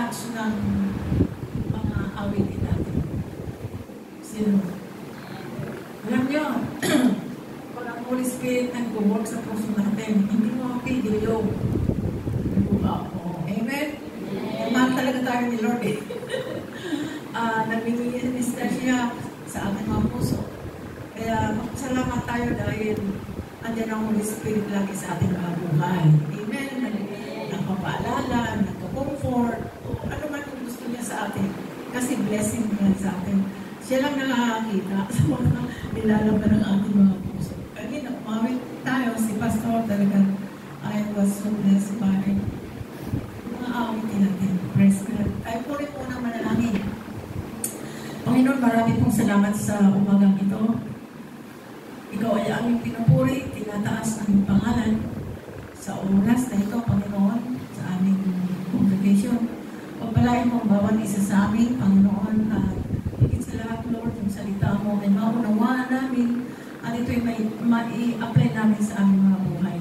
touch ng mga awitin natin? Sino? Alam niyo, pag ang Holy Spirit nag-work sa puso natin, hindi mo mapigil yung nag-uap mo. Amen? Mahal talaga tayo ni Lord eh. Nag-minister siya sa ating mga puso. Kaya salamat tayo dahil andyan ang Holy Spirit lagi sa ating mga buhay. Amen? Nagpapaalala, nagpo-comfort, o ano man yung gusto niya sa atin. Kasi blessing niya sa atin. Siya lang nakakakita sa mga nilalaban ng ating mga puso. Kanina, umawit tayo, si Pastor talaga, I was so blessed by mga awitin natin. Praise God. Tayo po rin po ng manalangin. Panginoon, marami pong salamat sa umagang ito. Ikaw ay aming pinupuri, tinataas ang pangalan sa oras na ito, Panginoon, sa aming congregation. Pagpalain mo ang bawat isa sa amin, Panginoon, at higit sa lahat, Lord, yung salita mo ay maunawaan namin at ito'y mai-apply namin sa aming mga buhay.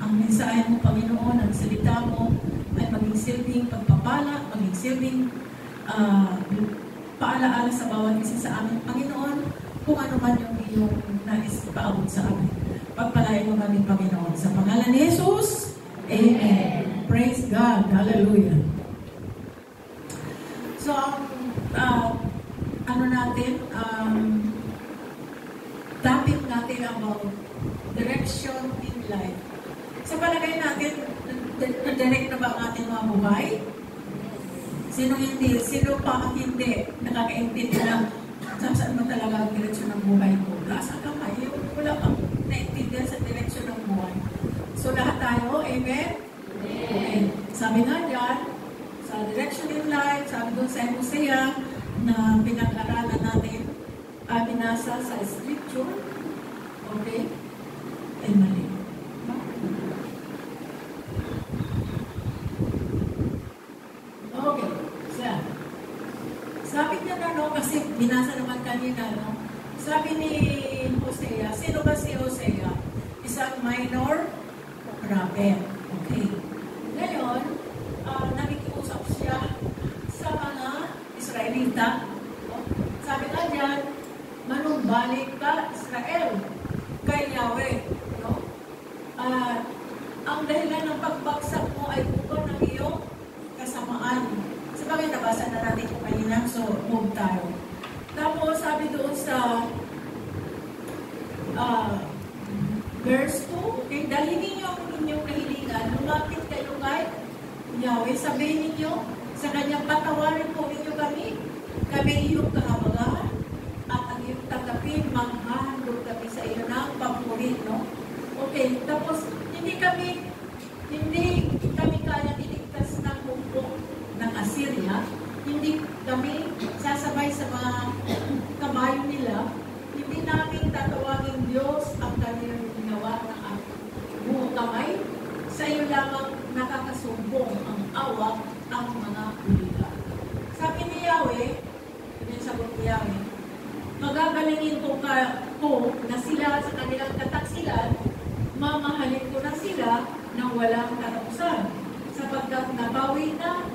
Ang mensahe mo, Panginoon, ang salita mo ay maging silbing pagpapala, maging silbing paalaala sa bawat isa sa amin, Panginoon, kung ano man yung iyong nais paabot sa amin. Pagpalain mo kami, Panginoon. Sa pangalan ni Jesus, Amen. Praise God. Hallelujah. So, topic natin about direction in life. Sa palagay natin, na-direct na ba ang ating mga buhay? Sino hindi? Sino pa ang hindi nakakaintindi na saan ba talaga ang direksyon ng buhay ko? Nasa kamay, wala pang naintindihan sa direksyon ng buhay. So lahat tayo, amen? Okay. Sabi nga dyan, sa direction in life, sabi doon sa Hosea na pinag-aralan natin, binasa sa scripture, okay? Ay, mali. Okay. Sabi niya na, no, kasi binasa naman kanina, no? Sabi ni Hosea, sino ba si Hosea? Isang minor prophet. Okay. Ngayon, nakikiusap siya sa mga Israelita. Sabi nga dyan, manumbalik ka, Israel, kay Yahweh. No? Ang dahilan ng pagbagsak mo ay bukan ng iyong kasamaan. Sabagay, nabasa na natin kung kanina, so move tayo. Tapos, sabi doon sa verse 2, okay, dalhin ninyo ang inyong kahilingan, lumapit kayo kay Yahweh, sabihin ninyo, sa kanyang patawarin po ninyo kami iyong kahabagahan, at ang iyong tanggapin, manghahandog kami sa iyo ng papurit, no? Okay, tapos, hindi kami kayang iligtas ng bukbok ng Assyria, hindi kami sasabay sa mga kabayo nila, hindi namin tatawagin Diyos ang kanilang ginawa ng buong kamay, sa iyo lamang nakakasumbong ang awak ang mga ulila. Sabi ni Yahweh, yung sagot ni Yahweh, magagalingin ko na sila sa kanilang kataksilan, mamahalin ko na sila ng walang katapusan, sapagkat napawi na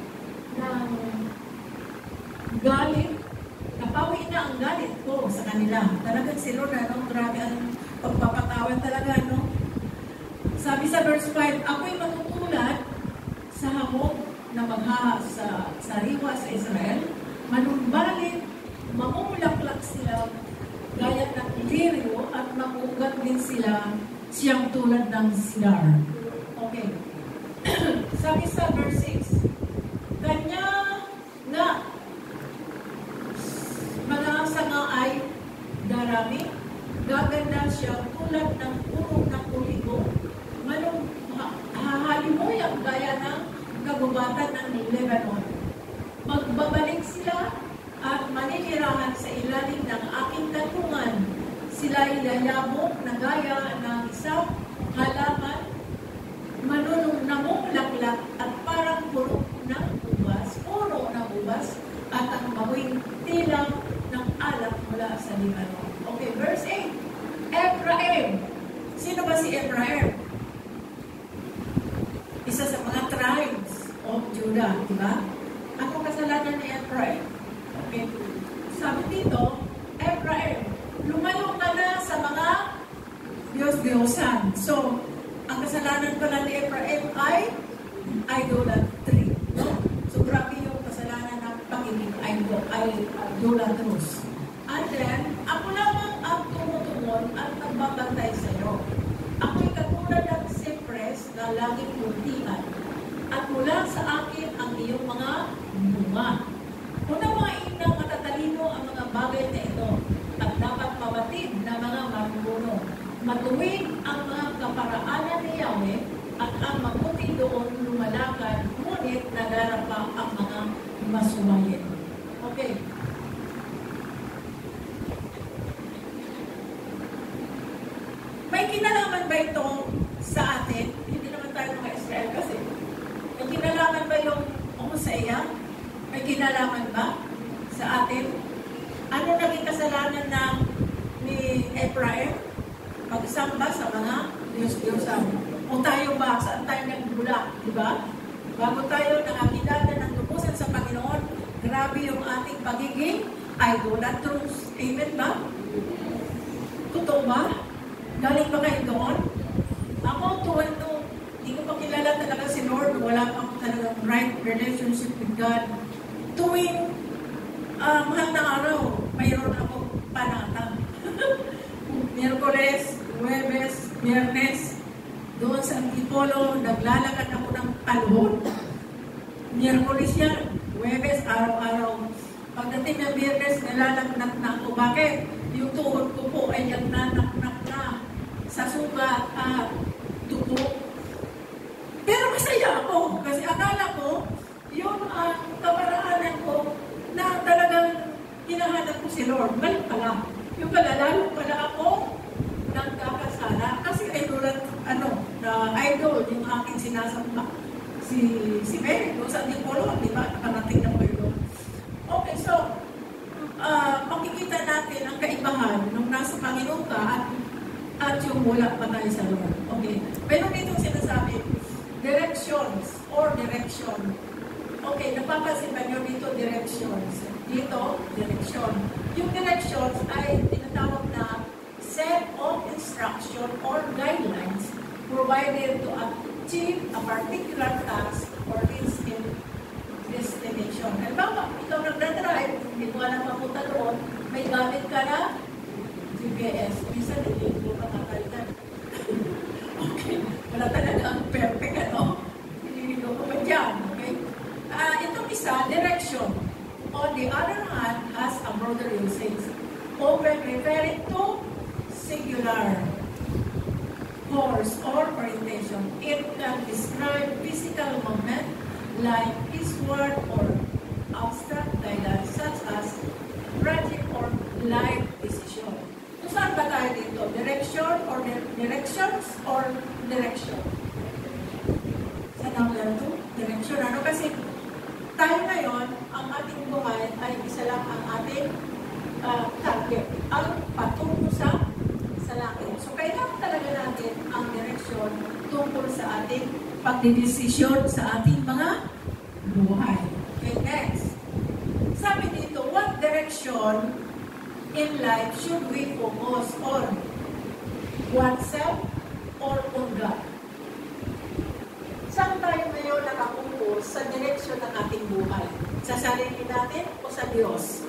ang galit ko sa kanila. Talagang si Lord, grabe ang pagpapatawan talaga, no? Sabi sa verse 5, ako'y matutulad sa hamog na maghaha sa sariwa sa Israel, manumbalit, mamumulaklak sila gaya ng lirio at makugat din sila siyang tulad ng cedar. Okay. Sabi sa verse 6, kanya nga mga sanga ay darami, gaganda siya tulad ng puro ng kuligo, hahalimoy ang gaya ng kagubatan ng Lebanon. Magbabalik sila at maninirahan sa ilalim ng aking kanlungan. Sila ay layabok na gaya ng isang halaman, namumulaklak at parang puro ng ubas, at ang mawing tilang ng alak mula sa Lebanon. Okay, verse 8. Ephraim. Sino ba si Ephraim? Isa sa mga tribes of Judah, di ba? At kasalanan ni Ephraim. Okay. Sabi dito, Ephraim, lumayo ka na sa mga Diyos-Diyosan. So, ang kasalanan pala ni Ephraim ay idolatry. No? So, grabe yung kasalanan ng pagiging idolatrous. And then, ako lamang ang tumutungon at nagbabantay sa iyo. Ako'y katulad ng cypress na laging muntian. At mula sa akin ang iyong mga bunga. Unawain ng matatalino ang mga bagay na ito at dapat mabatid na mga marunong. Matuwid ang mga kaparaanan ni Yahweh at ang mabuti doon lumalakad, ngunit nadarapa ang mga masuwayin. Okay. May kinalaman ba ito sa atin? Hindi naman tayo mga Israel kasi. May kinalaman ba yung Hosea? May kinalaman ba sa atin? Ano naging kasalanan ni Ephraim? Pagsamba sa mga Diyos-Diyosan. O tayo ba? Saan tayo nagbula? Diba? Bago tayo nakakilala ng lubusan sa Panginoon, grabe yung ating pagiging idolatrous. Amen ba? Totoo ba? Galing ba kayo doon? Ako, hindi ko pa kilala talaga si Lord. Wala pa ako talagang right relationship with God. Tuwing mahal na araw, mayroon ako panatang. Miyerkules, Huwebes, Biyernes, doon sa Antipolo, naglalakad ako ng talhon. Miyerkules yan, Huwebes, araw-araw. Pagdating ng Biyernes, nalalaknak na ako. Bakit? Yung tuhod ko po ay nagnanaknak na sa sugat at tubo. Pero masaya ako kasi akala ko yun ang kaparaanan ko na talagang hinahanap ko si Lord. Balik pala. Yung pala, lalo pala ako nagkakasala kasi idol yung aking sinasamba. Si Mary, doon sa Antipolo, di ba? Nakarating na ko yun. Okay, so, makikita natin ang kaibahan nung nasa Panginoon ka at yung wala pa tayo sa Lord. Okay. Pero dito sinasabi, directions or direction. Okay, napapansin ba nyo dito directions? Dito, direction. Yung directions ay tinatawag na set of instruction or guidelines provided to achieve a particular task or its destination. Halimbawa, ikaw nagdadrive, hindi mo alam mapunta doon, may gamit ka na GPS. Minsan, hindi mo makakalitan. Okay. Wala talaga ang perfect, ano? Hindi ko pa dyan. Okay? Itong isa, direction. On the other hand, has a broader usage. Often referring to singular course or orientation. It can describe physical movement like eastward or abstract guidance such as project or life decision. So, saan ba tayo dito? Direction or directions or direction? Sa number 2, direction. Ano kasi tayo ngayon, ang ating buhay ay isa lang ang ating target. Ang patungo sa langit. So, kailangan talaga natin ang direksyon tungkol sa ating pagdidesisyon sa ating mga buhay. Okay, next. Sabi dito, what direction in life should we focus on? Oneself or on God? Saan tayo ngayon nakapokus sa direksyon ng ating buhay? Sa sarili natin o sa Diyos?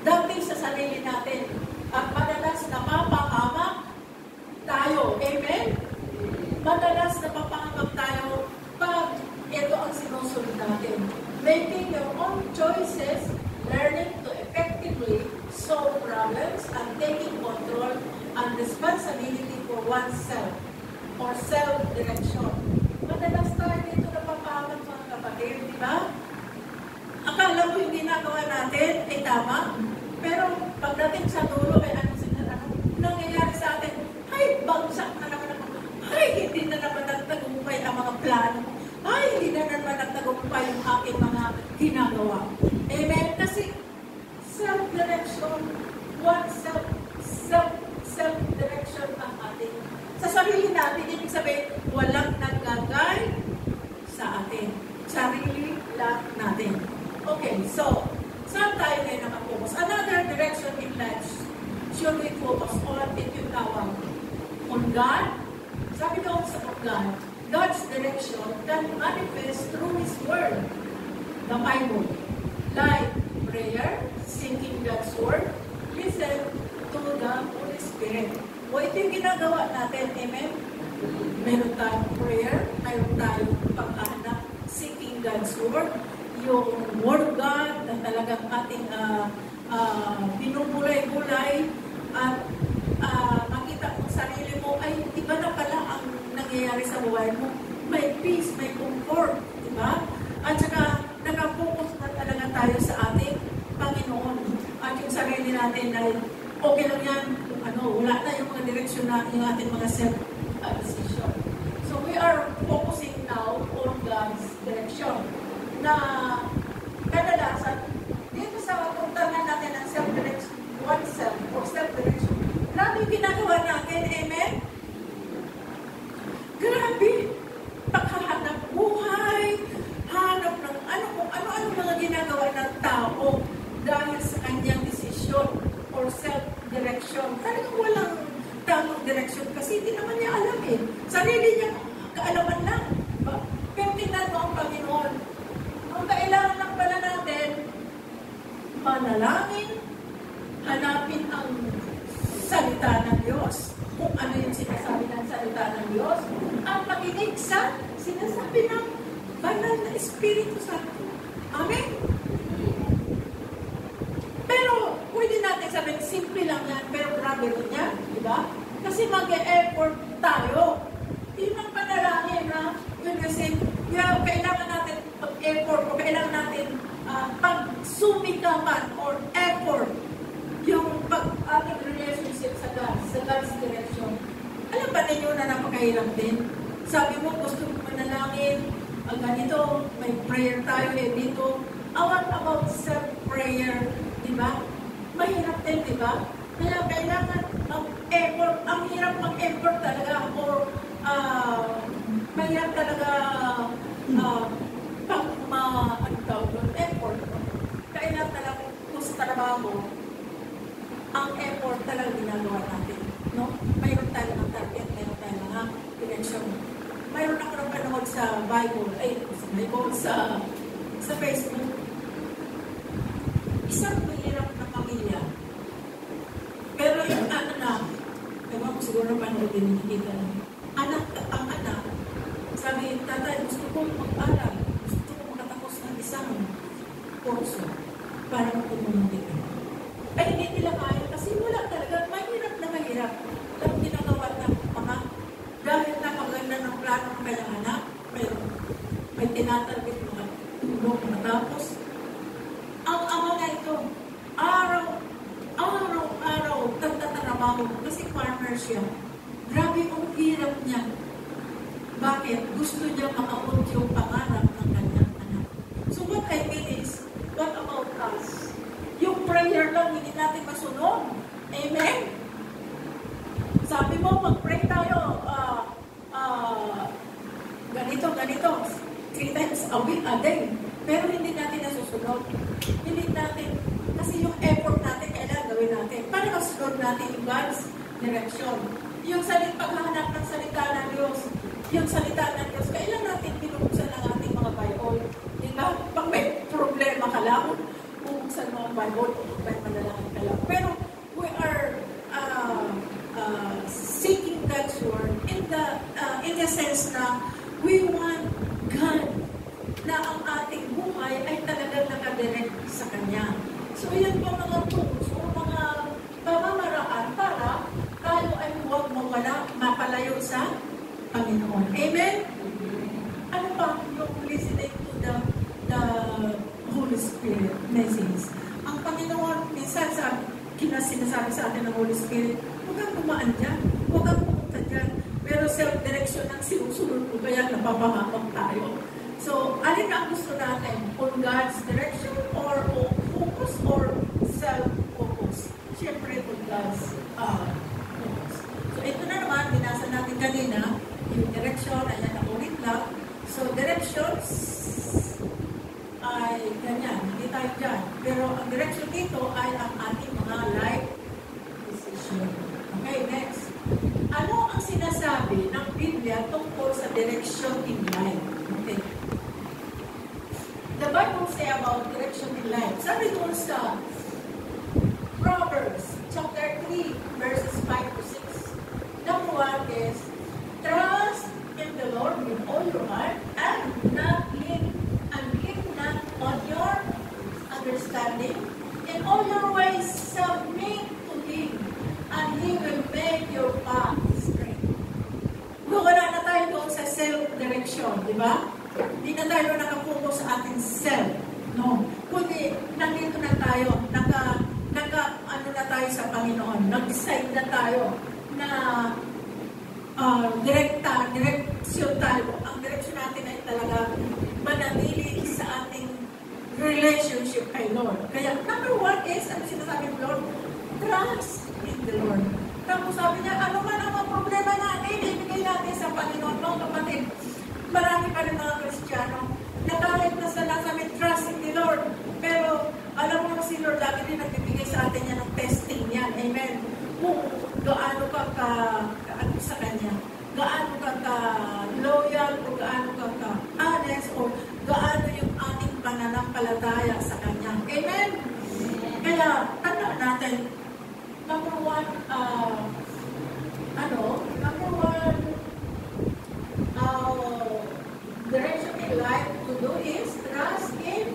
Dati sa sarili natin at madalas napapahamak tayo. Amen? Madalas napapahamak tayo pag ito ang sinusunod natin. Making your own choices, learning to effectively solve problems, and taking control and responsibility for oneself or self-direction. Madalas tayo dito napapahamak mga kapatid, di ba? Akala ko yung ginagawa natin ay tama, pero pagdating sa dulo ay nangyayari sa atin, ay, bagsak na naman ako. Ay, hindi na naman nagtagumpay ang mga plano. Ay, hindi na naman nagtagumpay ang aking mga ginagawa. Amen? Kasi self-direction, self-direction ang ating. Sa sarili natin, ibig sabihin, walang nag-guide sa atin. Sarili lang natin. Okay, so, God's direction can manifest through His Word, the Bible. Like prayer, seeking God's Word, listen to the Holy Spirit. O ito yung ginagawa natin, amen? Meron tayong prayer, meron tayong paghahanap, seeking God's Word, yung Word of God na talagang ating binubulay-bulay at makita mong sarili mo, ay iba na pala ang nangyayari sa buhay mo. May peace, may comfort, di ba? At saka nakapokus na talaga tayo sa ating Panginoon. At yung sarili natin ay okay lang yan, wala na yung mga direksyon na yung ating mga self-decision. So we are focusing now on God's direction. Na kadalasan, dito sa pagtangan natin ng self-direction, oneself or self-direction, grabe yung ginagawa natin, amen? Grabe! Paghahanap buhay, hanap ng kung ano mga ginagawa ng tao dahil sa kanyang desisyon or self-direction. Talagang walang tamang direction kasi hindi naman niya alam eh. Sarili niya kaalaman lang. Pero tingnan mo ang Panginoon. Ang kailangan lang pala natin, manalangin, hanapin ang salita ng Diyos. Kung ano yung sinasabi ng salita ng Diyos, ang makinig sa sinasabi ng banal na Espiritu Santo. Amen? Pero, pwede natin sabihin, simple lang yan, pero grabe rin yan, di ba? Kasi mag-e-effort tayo. Yun ang panalangin, ha? Yun kasi, kailangan natin mag-effort, o kailangan natin pagsumikapan or effort yung ating relationship sa God's direction. Alam ba ninyo na napakahirap din? Sabi mo, gusto mo manalangin, ganito, may prayer tayo dito. What about self-prayer? Diba? Mahirap din, diba? Kaya kailangan mag-effort. Ang hirap mag-effort talaga or mahirap talaga effort. Kailangan talaga kung sa trabaho, ang effort talaga ginagawa natin. No? Mayroon tayo ng target, mayroon tayo mga direction. Mayroon ako ng panood sa Bible, sa Facebook. Isang mahirap na pamilya. Pero yung anak, ewan ko siguro panood din nakikita lang. Ang anak, sabi, tatay, gusto ko mag-aral. Gusto ko makatapos ng isang kurso para matulungan dito. Ay, hindi nila kaya kasi wala talaga. Mahirap na mahirap. Ang ginagawa ng mga dahil napaganda ng plano ng kanyang anak, may tinatarget mga tulong matapos. Ang ama na ito, araw-araw, tagtatrabaho kasi farmer siya. Grabe ang hirap niya. Bakit? Gusto niya makaot yung pangarap ng kanyang anak. So what I mean is, what about us? Yung prayer lang, hindi natin masunod. Amen? Sabi mo, mag-pray tayo, ganito, 3 times a week, a day. Pero hindi natin nasusunod. Hindi natin, kasi yung effort natin, kailangan gawin natin. Para masunod natin yung God's direction. Yung paghahanap ng salita ng Diyos, yung salita ng Diyos, kailangan natin binubuksan ang ating mga Bible. Diba? Pag may problema ka lang, bubuksan mo ang Bible, may manalangin ka lang. Pero we are seeking God's word in the sense na we want God na ang ating buhay ay talagang nakadirect sa Kanya. So, yan po mga tools o mga pamamaraan para tayo ay huwag mapalayo sa Panginoon. Amen? Ano pa yung listening to the Holy Spirit message? Ang Panginoon, minsan sinasabi sa atin ng Holy Spirit, huwag kang kumaan dyan, huwag kang pumunta dyan. Pero self-direction ang sinusunod ko, kaya napapahamak tayo. So, alin ang gusto natin? On God's direction or focus or self-focus? Siyempre, on God's focus. So, ito na naman, binasa natin kanina, yung direction, ayan, nakulit lang. So, directions ay ganyan, hindi tayo dyan. Pero ang direction dito ay ang ating mga life decision. Okay, next. Ano ang sinasabi ng Biblia tungkol sa direction in life. Okay. The Bible say about direction in life. Sabi doon sa Proverbs chapter 3 verses 5 to 6. Number 1 is, trust in the Lord with all your heart and lean not on your understanding. In all your ways submit to Him, and He will make your path straight. Wala na tayo doon sa self-direction, di ba? Hindi na tayo nakapokus sa ating self. No. Kundi, nandito na tayo, ano na tayo sa Panginoon. Nag-decide na tayo na direksyon tayo. Ang direksyon natin ay talaga manatili sa ating relationship kay Lord. Kaya, number 1 is, ano sinasabi ng Lord? Trust in the Lord. Tapos sabi niya, ano man ang mga problema natin, ibigay natin sa Panginoon. No, kapatid, marami pa rin mga Kristiyano na kahit nasa may trust in the Lord. Pero, alam mo si Lord, lagi din nagbibigay sa atin yan ng testing yan. Amen. Kung gaano ka sa Kanya, gaano ka loyal, o gaano ka honest, o gaano yung ating pananampalataya sa Kanya. Amen. Kaya, tandaan natin, number 1, direction in life to do is trust in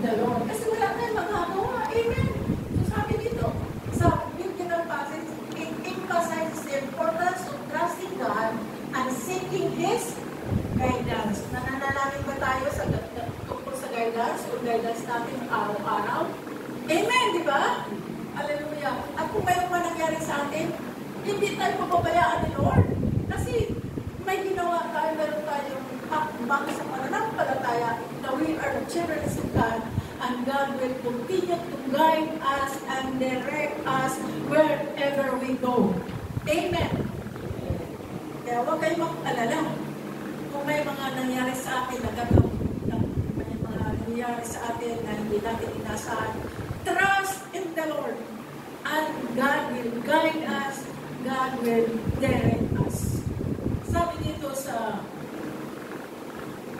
the Lord. Kasi wala tayong magagawa. Amen. So sabi dito, sa biblical passage, it emphasizes the importance of trusting God and seeking His guidance. Nananalangin ba tayo tungkol sa guidance o guidance natin araw-araw? Amen, di ba? Hallelujah. At kung mayroon pa nangyari sa atin, hindi tayo pababayaan ni Lord. Kasi may ginawa tayo, meron tayong hakbang sa pananampalataya na we are the children of God, and God will continue to guide us and direct us wherever we go. Amen. Kaya huwag kayo mag-alala. Kung may mga nangyari sa atin, may mga nangyari sa atin na hindi natin inasahan, trust in the Lord, and God will guide us, God will direct us. Sabi dito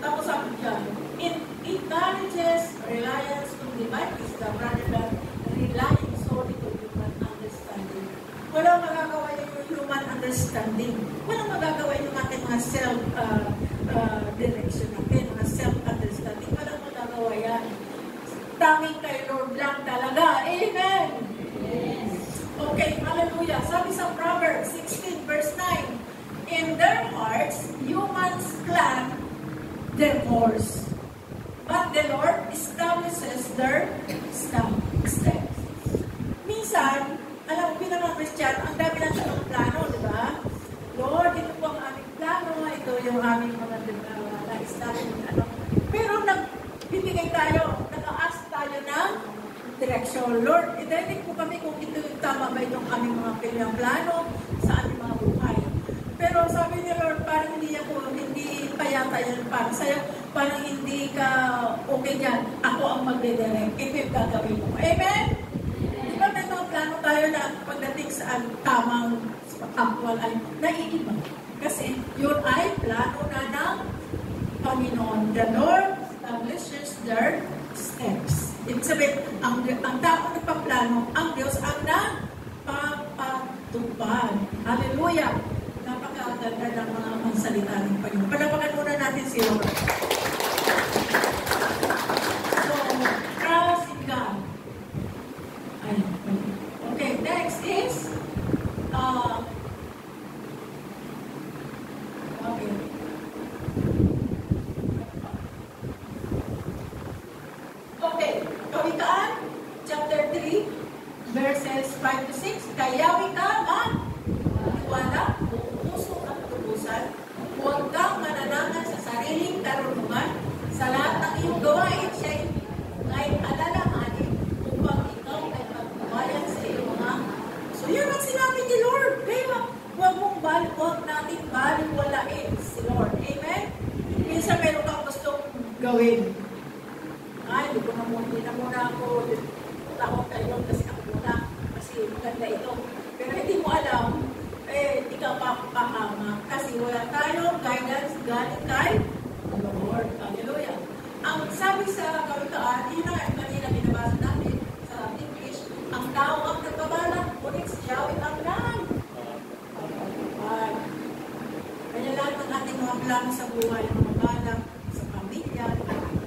tapos sabi dyan, it encourages reliance on divine wisdom rather than relying solely on human understanding. Walang magagawa yung human understanding. Walang magagawa yung ating mga self-direction natin, mga self-understanding. Walang magagawa yan. Tanging kay Lord lang talaga. Amen! Yes. Okay, hallelujah. Sabi sa Proverbs 16 verse 9, in their hearts, humans plan their course, but the Lord establishes their steps. Minsan, alam mo, bilang mga Kristiyano, ang dami lang sa mga plano, di ba? Lord, ito po ang aming plano, ito yung aming mga na-establish. Pero nagbibigay tayo, nag-ask tayo ng direksyon. Lord, i-direct po kami kung ito yung tama ba itong aming mga plano sa aming mga buhay. Pero sabi ni Lord, parang hindi pa yata yan para sa'yo, parang hindi ka okay dyan. Ako ang magdidirect. Ito yung gagawin mo. Amen? Di ba may mga plano tayo na pagdating sa tamang actual ay naiiba. Kasi yun ay plano na ng Panginoon. The Lord establishes their steps. Ibig sabihin, ang tao nagpaplano, ang Diyos ang nagpapatupad. Hallelujah! Napakaganda ng mga salita ng Panginoon. Palapakan muna natin si Lord. So, trust in God. Okay, next is Kawikaan, chapter 3, verses 5 to 6. Kayawi ka, wala, puso at tubusan. Huwag kang mananangan sa sariling karunungan. Sa lahat ng iyong gawain, siya'y kahit alalahanin upang ikaw ay pagbabayan sa iyong mga. So, yun ang sinabi ni Lord. Kaya, huwag natin baliwalain si Lord. Amen? Minsan meron kang gustong gawin. Ay, hindi na muna ako tawag kayo kasi ako muna. Kasi maganda ito. Pero hindi mo alam, ikaw pa kasi wala tayong guidance galing kay Lord. Hallelujah. Ang sabi sa kawikaan, yun ang kanina binabasa natin sa English, ang tao ang nagbabalak, ngunit si Yahweh ang nagpapatupad. Kaya lahat ng ating mga plano sa buhay, mga balak, sa pamilya,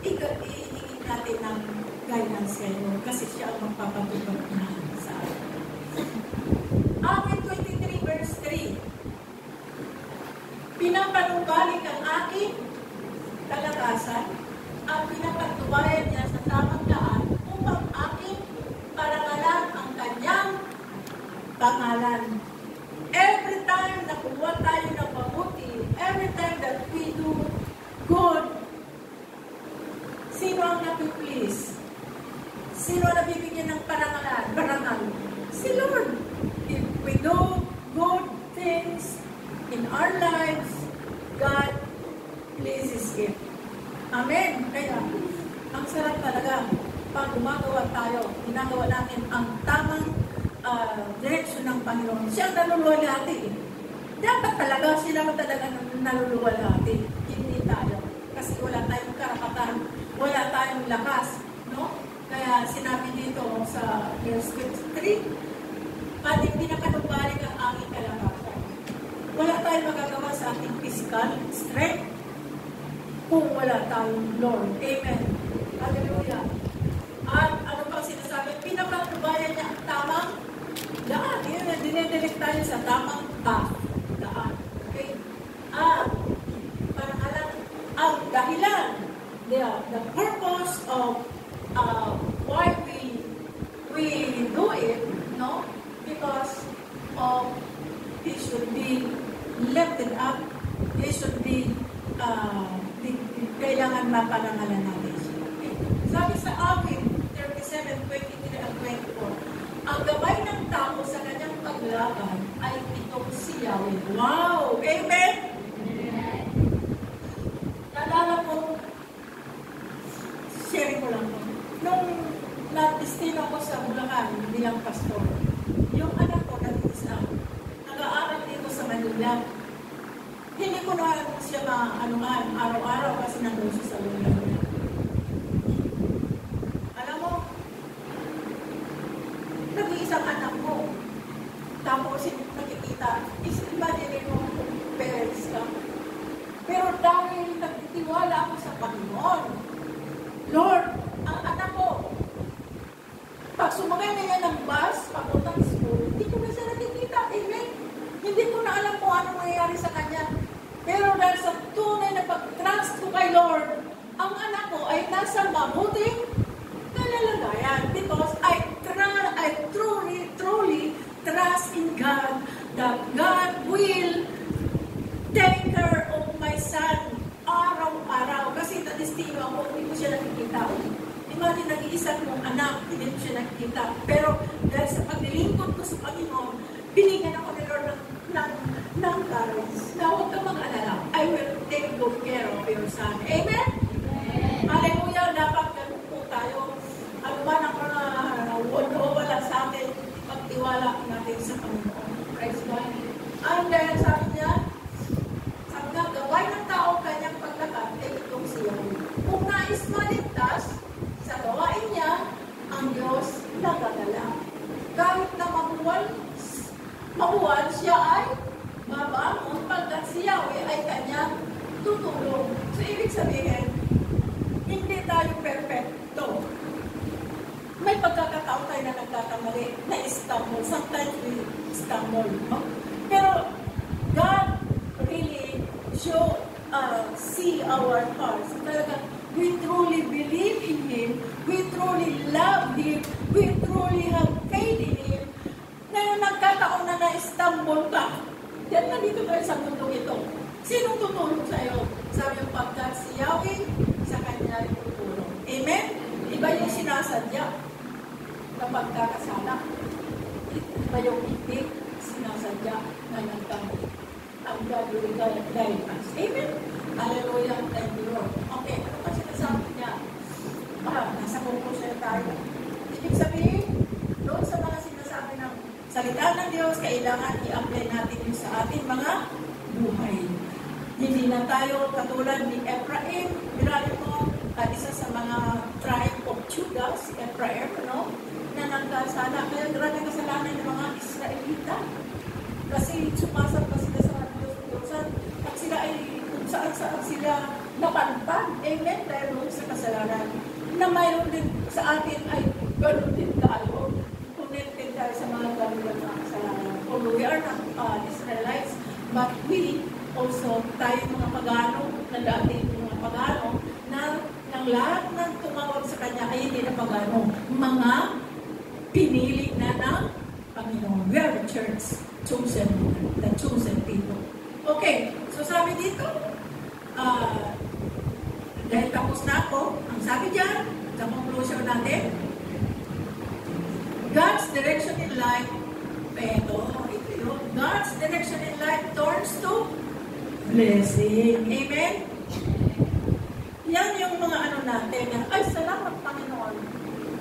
iingin natin ng guidance kayo kasi siya ang magpapatupad na sa atin. Amen 23 verse 3. Pinapanumbalik ang aking kalakasan at pinapatubayan niya sa tamang daan upang aking parangalan ang kanyang pangalan. Every time na kuha tayo ng mabuti, every time that we do good, sino ang napiplease? Sino ang nabibigyan ng parangal? Si Lord. If we do good things in our lives, God pleases Him. Amen. Kaya, ang sarap talaga pag gumagawa tayo, ginagawa natin ang tamang direksyon ng Panginoon. Siya ang naluluwalhati. Dapat talaga sila talaga naluluwalhati. Hindi tayo. Kasi wala tayong karapatan, wala tayong lakas. No? Kaya sinabi dito sa verse 53, pati pinakanumbalik ang aking kalakasan. Wala tayong magagawa sa ating physical strength kung wala tayong Lord. Amen. Hallelujah. At ano pang sinasabi? Pinakanubayan niya ang tamang daan. Yun, dinidirect tayo sa tamang path. Daan. Okay? Parang alam, ang dahilan, the purpose of why we do it, no? Because of he should be lifted up, he should be kailangan maparangalan natin siya. Okay? Sabi sa akin, 37, 23 at 24, ang gabay ng tao sa kanyang paglaban ay itong si Yahweh. Wow! Amen? Naalala ko, sharing ko lang po. Nung na-destino ko sa Bulacan bilang pastor, yung anak ko nag-isa, nag-aaral dito sa Manila. Hindi ko na siya maanuhan araw-araw kasi nandun siya sa lula. Alam mo, nag-iisang anak mo. Tapos nakikita, imagine mo kung parents ka. Pero dahil nagtitiwala ako sa Panginoon, Lord, ang anak ko, pag sumakay na niya ng bus, papuntang school, hindi ko na siya nakikita. Amen? Hindi ko na alam kung anong mangyayari sa kanya. Pero dahil sa tunay na pag-trust ko kay Lord, ang anak ko ay nasa mabuting kalalagayan. Because I truly trust in God that God will take care of my son araw-araw. Kasi na-destino ako, hindi ko siya nakikita. Imagine, nag-iisang mong anak, hindi ko siya nakikita. Pero dahil sa paglilingkod ko sa Panginoon, binigyan ako ni Lord ng courage na huwag ka mag-alala. I will take good care of your son. Amen? Amen. Hallelujah. Dapat ganun po tayo. Ano ba ng mga wala sa atin, pagtiwala natin sa Panginoon. Praise God. And then sabi niya, gaway ng tao kanyang paglakad ay itong siya. Kung nais maligtas sa gawain niya, ang Diyos nagagala. Kahit na mabuwal siya ay mabangon pagkat si Yahweh ay kanyang tutulong. So, ibig sabihin, hindi tayo perfecto. May pagkakataon tayo na nagkakamali, na stumble. Sometimes we stumble. No? Pero, God really see our hearts. Talaga, we truly believe in Him. We truly love Him. We truly have faith in Him. Ngayon, nagkataon na na-stumble ka. Yan na dito tayo sa mundo ito. Sinong tutulong sa'yo? Sabi yung pagkat si Yahweh, sa kanya rin tutulong. Amen? Iba yung sinasadya na pagkakasala. Iba yung hindi sinasadya na nagkamali. Ang God will guide us. Amen? Hallelujah. Thank you, Lord. Okay, ano pa sinasabi niya? Nasa conclusion tayo. Ibig sabihin, doon sa mga sinasabi ng salita ng Diyos, kailangan i-apply natin yun sa ating mga buhay. na tayo katulad ni Ephraim. Mirali mo, isa sa mga tribe of Judah, si Ephraim, no? Na nagkasala. Kaya grabe kasalanan ng mga Israelita. Kasi sumasang pa sila sa Diyos at sila ay kung saan sila napantag. Amen? Dahil sa kasalanan. Na mayroon din sa atin ay gano'n din tayo. Connected tayo sa mga gano'n na kasalanan. Although we are not Israelites, but we also, tayo mga pagano, na dati mga pagano, na ng lahat ng tumawag sa Kanya ay hindi na pagano. Mga pinili na ng Panginoon. We are the church, the chosen people. Okay, so sabi dito, dahil tapos na ako, ang sabi dyan, sa conclusion natin, God's direction in life, ito yun, God's direction in life turns to blessing. Amen? Yan yung mga ano natin, ay salamat Panginoon.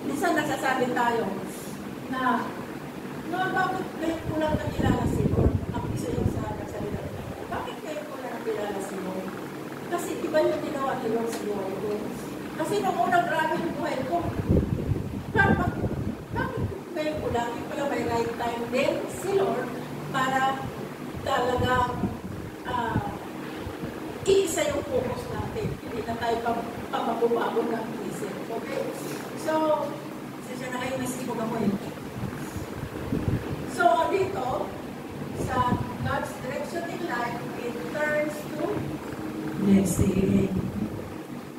Minsan nagsasabi tayo, na bakit ngayon ko lang nakilala si Lord? Ako isa yung sa nagsalita. Bakit ngayon ko lang nakilala si Lord? Kasi iba yung ginawa ni Lord sa buhay ko. Kasi nung unang grabe yung buhay ko, bakit ngayon ko lang, yung pala may right time din si Lord para talagang iisa yung focus natin. Hindi na tayo pamabubago ng isip. Okay? So, siya na kayo nasibog ako yun. So, dito, sa God's direction in life, it turns to blessing.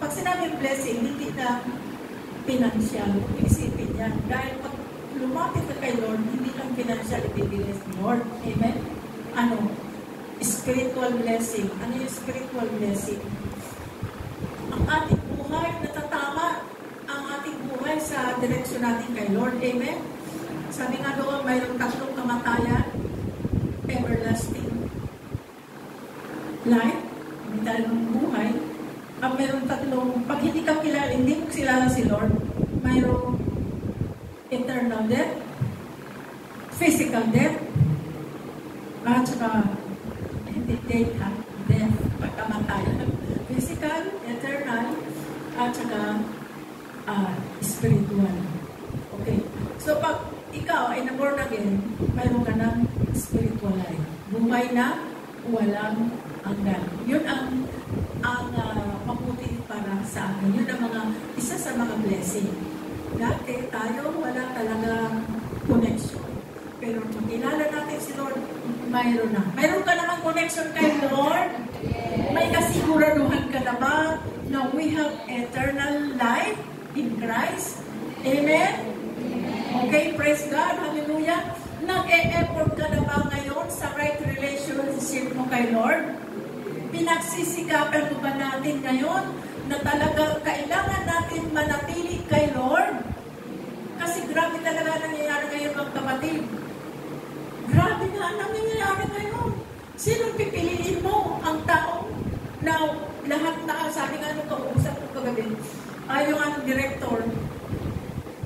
Pag sinabing blessing, hindi na financial. Isipin yan. Dahil pag lumapit ka kay Lord, hindi lang financial ibibigay ni Lord. Amen? Ano? Spiritual blessing. Ano yung spiritual blessing? Ang ating buhay, natatama ang ating buhay sa direksyon natin kay Lord. Amen? Sabi nga doon, mayroong tatlong kamatayan, everlasting life, hindi tayo ng buhay. At mayroong tatlong, pag hindi ka kilala, hindi mo kilala si Lord, mayroong eternal death, physical death, at saka death, pagkamatayan. Physical, eternal, at saka spiritual. Okay. So, pag ikaw ay na-born again, mayroon ka ng spiritual life. Buhay na walang hanggan. Yun ang mabuti para sa akin. Yun ang isa sa mga blessing. Dati tayo wala talagang connection. Pero kung kilala natin si Lord, mayroon na. Mayroon ka naman connection kay Lord? May kasiguraduhan ka na ba na we have eternal life in Christ? Amen? Okay, praise God, hallelujah. Nag-e-effort ka na ba ngayon sa right relationship mo kay Lord? Pinagsisikapan mo ba natin ngayon na talagang kailangan natin manatili kay Lord? Kasi grabe talaga nangyayari ngayon mga kapatid. Grabe nga nangyayari ngayon. Sinong pipiliin mo? Ang tao na lahat na, sabi nga nung kausap ko kagabi, yung director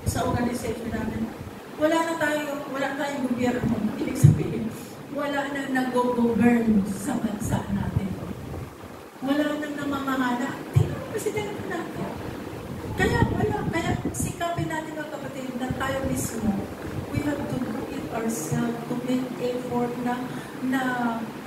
sa organization namin, wala tayong gobyerno. Ibig sabihin, wala na nag-govern sa bansa natin. Wala nang namamahala. Tingnan ang presidente natin. Kaya sikapin natin mga kapatid na tayo mismo, we have to do it ourselves, to make effort na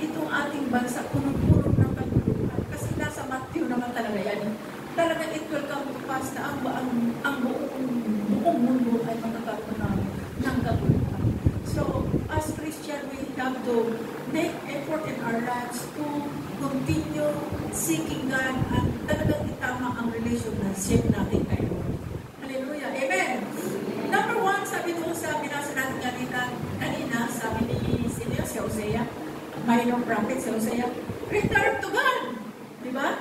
itong ating bansa punong-puno ng kaguluhan. Kasi nasa Matthew naman talaga yan. Talaga it will come to pass na ang buong mundo ay magkakaroon ng kaguluhan. So, as Christian, we have to make effort in our lives to continue seeking God at talagang itama ang relationship natin kay Lord. Hallelujah. Amen. Number one, sabi doon sa binasa natin kanina, sabi ni si Hosea, minor prophet si Hosea, return to God. Diba?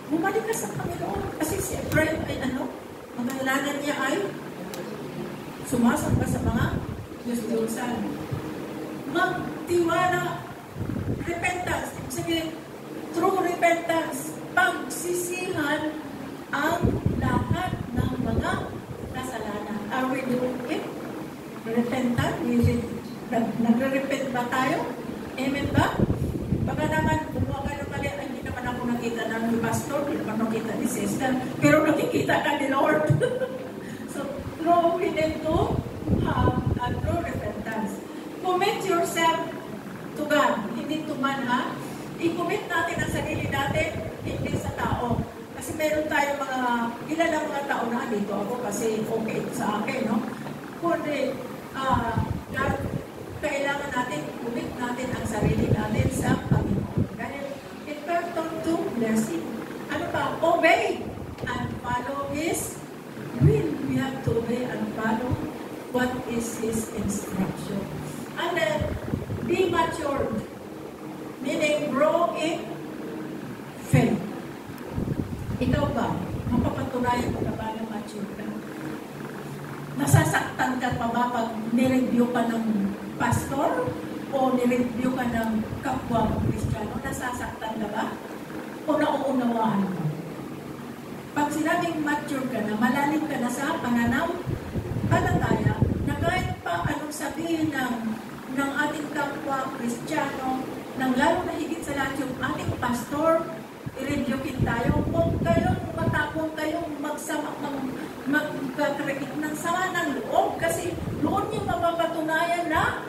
Bumalik ka sa Panginoon. Kasi si Ephraim ay ang kailangan niya ay sumasamba sa mga Diyos-Diyosan. Magtiwala, repentance, sabihin, true repentance, pagsisihan ang lahat ng mga kasalanan. Are we doing it? Repentant? Nagre-repent ba tayo? Amen ba? Baka naman, kumuha ka ng mali, hindi naman ako hindi naman nakita ni sister, pero nakikita ka ni Lord. So, we need to have a true repentance. Commit yourself to God, hindi to man, ha? I-commit natin ang sarili natin, hindi sa tao. Kasi meron tayo ilan mga tao na dito ako kasi okay ito sa akin, no? Kundi, God, kailangan natin, commit natin ang sarili natin sa Panginoon. Dahil it will turn to blessing. Ano pa? Obey and follow His will. We have to obey and follow what is His instruction. And then, be matured. Meaning, grow in faith. Ikaw ba? Mapapatunayan mo na ba na mature ka? Nasasaktan ka pa ba pag nireview ka ng pastor o nireview ka ng kapwa Kristiyano? Nasasaktan ka ba? O nauunawaan mo? Pag sinabing mature ka na, malalim ka na sa pananampalataya, na kahit pa anong sabihin ng ating kapwa Kristiyano, nang lalo na higit sa lahat yung ating pastor, i-reviewin tayo, kung kayong magkakreate ng sama ng loob, kasi noon yung mapapatunayan na,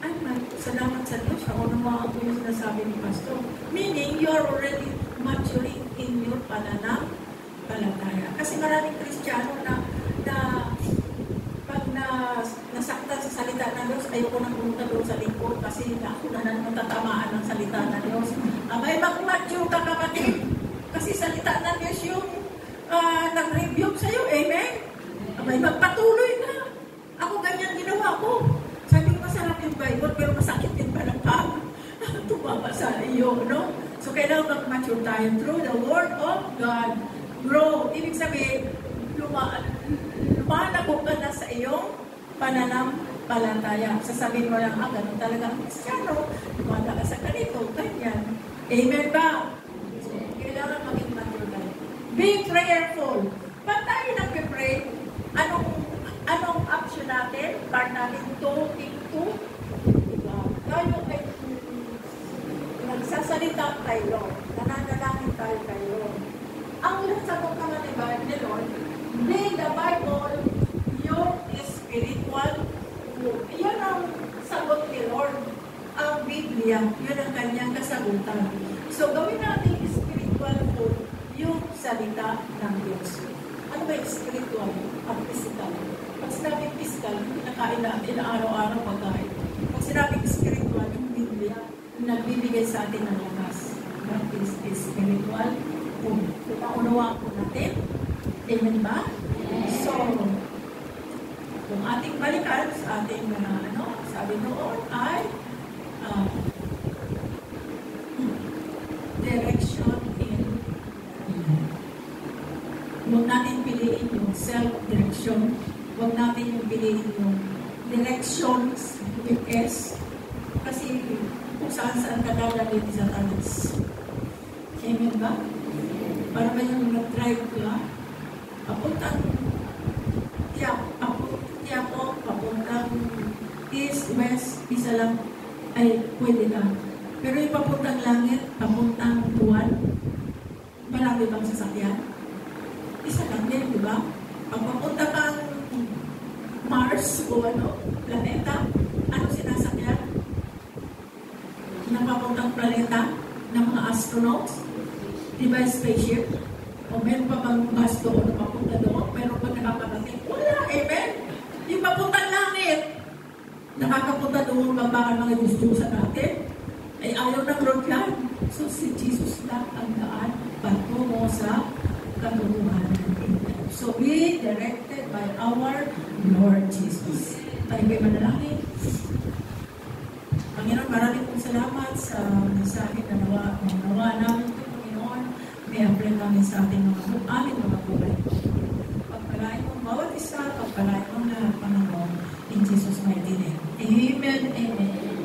ay, salamat sa Diyos, ako naman ako yung sinasabi ni pastor. Meaning, you are already maturing in your pananampalataya. Kasi maraming Kristiyano na pag nasaktan sa salita ng Diyos, ayoko nang pumunta doon sa lingkod kasi ako na naman tatamaan ng salita ng Diyos. Abay, mag-mature ka, kapatid. Kasi salita ng Diyos yung nag-rebuke sa'yo. Amen? Abay, magpatuloy ka. Ako ganyan ginawa ko. Sabi ko, masarap yung Bible, pero masakit din pa ng pag tumama sa iyo, no? So, kailangan mag-mature tayo through the Word of God. Grow. Ibig sabihin, lumalago ka na sa iyong pananampalataya. Sasabihin mo lang, ganun talaga ang Kristiyano. Lumalaga ka sa ganito, ganyan. Amen ba? So, kailangan maging mature tayo. Be prayerful. Pag tayo nag-pray, anong action natin? Part natin talking to God. Tayo ay nagsasalita kay Lord. Nananalangin tayo kay Lord. Ang sagot naman ni Lord, read the Bible, your spiritual food. Yan ang sagot ni Lord. Ang Biblia, yun ang kanyang kasagutan. So, gawin natin spiritual food, yung salita ng Diyos. Ano ba yung spiritual? Ang physical. Pag sinabing physical, pinakain natin araw-araw pagkain. Pag sinabing spiritual, yung Biblia, nagbibigay sa atin ng lakas. That is spiritual food. Kung maunawaan po natin, amen ba? So, kung ating balikan sa ating sabi noon ay direction in huwag natin piliin yung self-direction. Huwag natin yung piliin yung directions with S. Kasi kung saan-saan ka dadalhin sa talas. Amen ba? Para ba yung nag-drive ka? Papuntang Tiapo, papuntang East, West, isa lang ay pwede na. Pero yung papuntang langit, papuntang buwan, marami bang sasakyan? Isa lang din, di ba? Pag papunta kang Mars o planeta, ano sinasakyan? Na papuntang planeta ng mga astronauts? Di ba spaceship? O meron pa bang bus doon na papunta doon? Meron pa nakaparating? Wala, amen? Yung papuntang langit, nakakapunta doon ba baka mga Diyos-Diyosa natin? Ay ayaw ng road yan. So si Jesus lang ang daan patungo sa katotohanan. So be directed by our Lord Jesus. Tayo ba'y manalangin? Panginoon, maraming pong salamat sa mensahe na nawa namin ito, Panginoon. May apply namin sa ating mga buhay. Pagpalain mo bawat isa, pagpalain mo lahat, Panginoon. In Jesus' mighty name. Amen. Amen.